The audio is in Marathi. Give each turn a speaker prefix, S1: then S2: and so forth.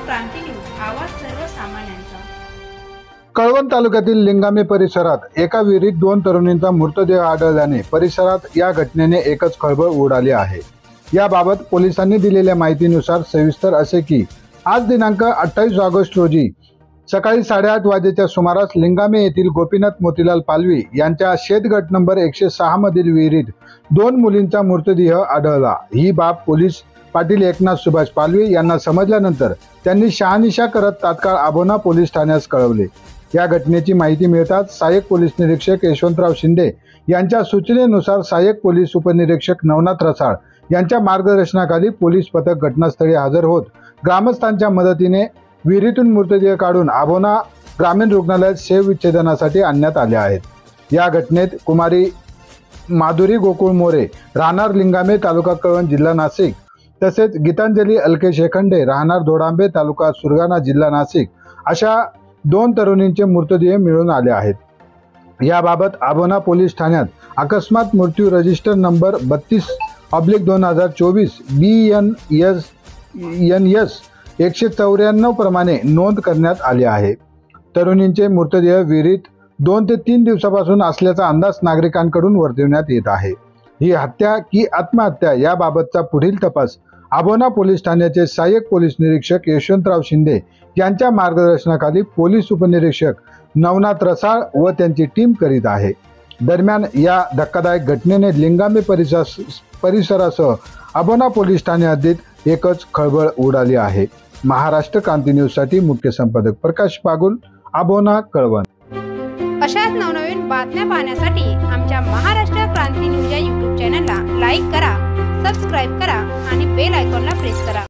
S1: क्रांती न्यूज, आवाज सर्वसामान्यांचा।
S2: कळवण तालुक्यातील लिंगामे परिसरात एका विहिरीत 2 तरुणींचा मृतदेह आढळल्याने परिसरात या घटनेने एकच खळबळ उडाली आहे। याबाबत पोलिसांनी दिलेल्या माहितीनुसार सविस्तर असे की आज दिनांक 28 ऑगस्ट रोजी सकाळी 8:30 वाजेच्या सुमारास लिंगामे येथील गोपीनाथ मोतीलाल पालवी यांच्या शेतगट नंबर 106 मधील विहिरीत 2 मुलींचा मृतदेह आढळला। ही बाब पोलीस पाटील एकनाथ सुभाष पालवी यांना समजल्यानंतर त्यांनी शहानिशा करत तात्काळ आबोना पोलीस ठाण्यास कळवले। या घटनेची माहिती मिळताच सहाय्यक पोलीस निरीक्षक यशवंतराव शिंदे यांच्या सूचनेनुसार सहाय्यक पोलीस उपनिरीक्षक नवनाथ रसाळ यांच्या मार्गदर्शनाखाली पोलीस पथक घटनास्थळी हजर होत ग्रामस्थांच्या मदतीने विहिरीतून मृतदेह काढून आबोना ग्रामीण रुग्णालयात शवविच्छेदनासाठी आणण्यात आले आहेत। या घटनेत कुमारी माधुरी गोकुळ मोरे राहणार लिंगामे तालुका कळवण जिल्हा नाशिक तसेच गीतांजली अलके शेखंडे राहणार दोडांबे तालुका सुरगाणा जिल्हा नाशिक अशा 2 तरुणींचे मृतदेह मिळून आले आहेत। याबाबत आबोना पोलीस ठाण्यात अकस्मात मृत्यू रजिस्टर नंबर 32/2024 BNS 194 प्रमाणे नोंद करण्यात आली आहे। तरुणींचे मृतदेह विहिरीत 2 ते 3 दिवसापासून असल्याचा अंदाज नागरिकांकडून वर्तवण्यात येत आहे। ही हत्या की आत्महत्या याबाबतचा पुढील तपास आबोना पोलीस ठाण्याचे सहाय्यक पोलीस निरीक्षक यशवंतराव शिंदे यांच्या मार्गदर्शनाखाली पोलीस उपनिरीक्षक नवनाथ रसाळ व त्यांची टीम करीत आहे। दरम्यान या धक्कादायक घटनेने लिंगामे परिसरासह आबोना पोलीस ठाणे हद्दीत एकच खळबळ उडाली आहे। महाराष्ट्र क्रांती न्यूज साठी मुख्य संपादक प्रकाश पागुल, आबोना, कळवण।
S1: अशाच नवनवीन बातम्या पाहण्यासाठी आमच्या महाराष्ट्र क्रांती न्यूज या YouTube चॅनलला लाईक करा, सबस्क्राईब करा आणि बेल आयकॉनला प्रेस करा।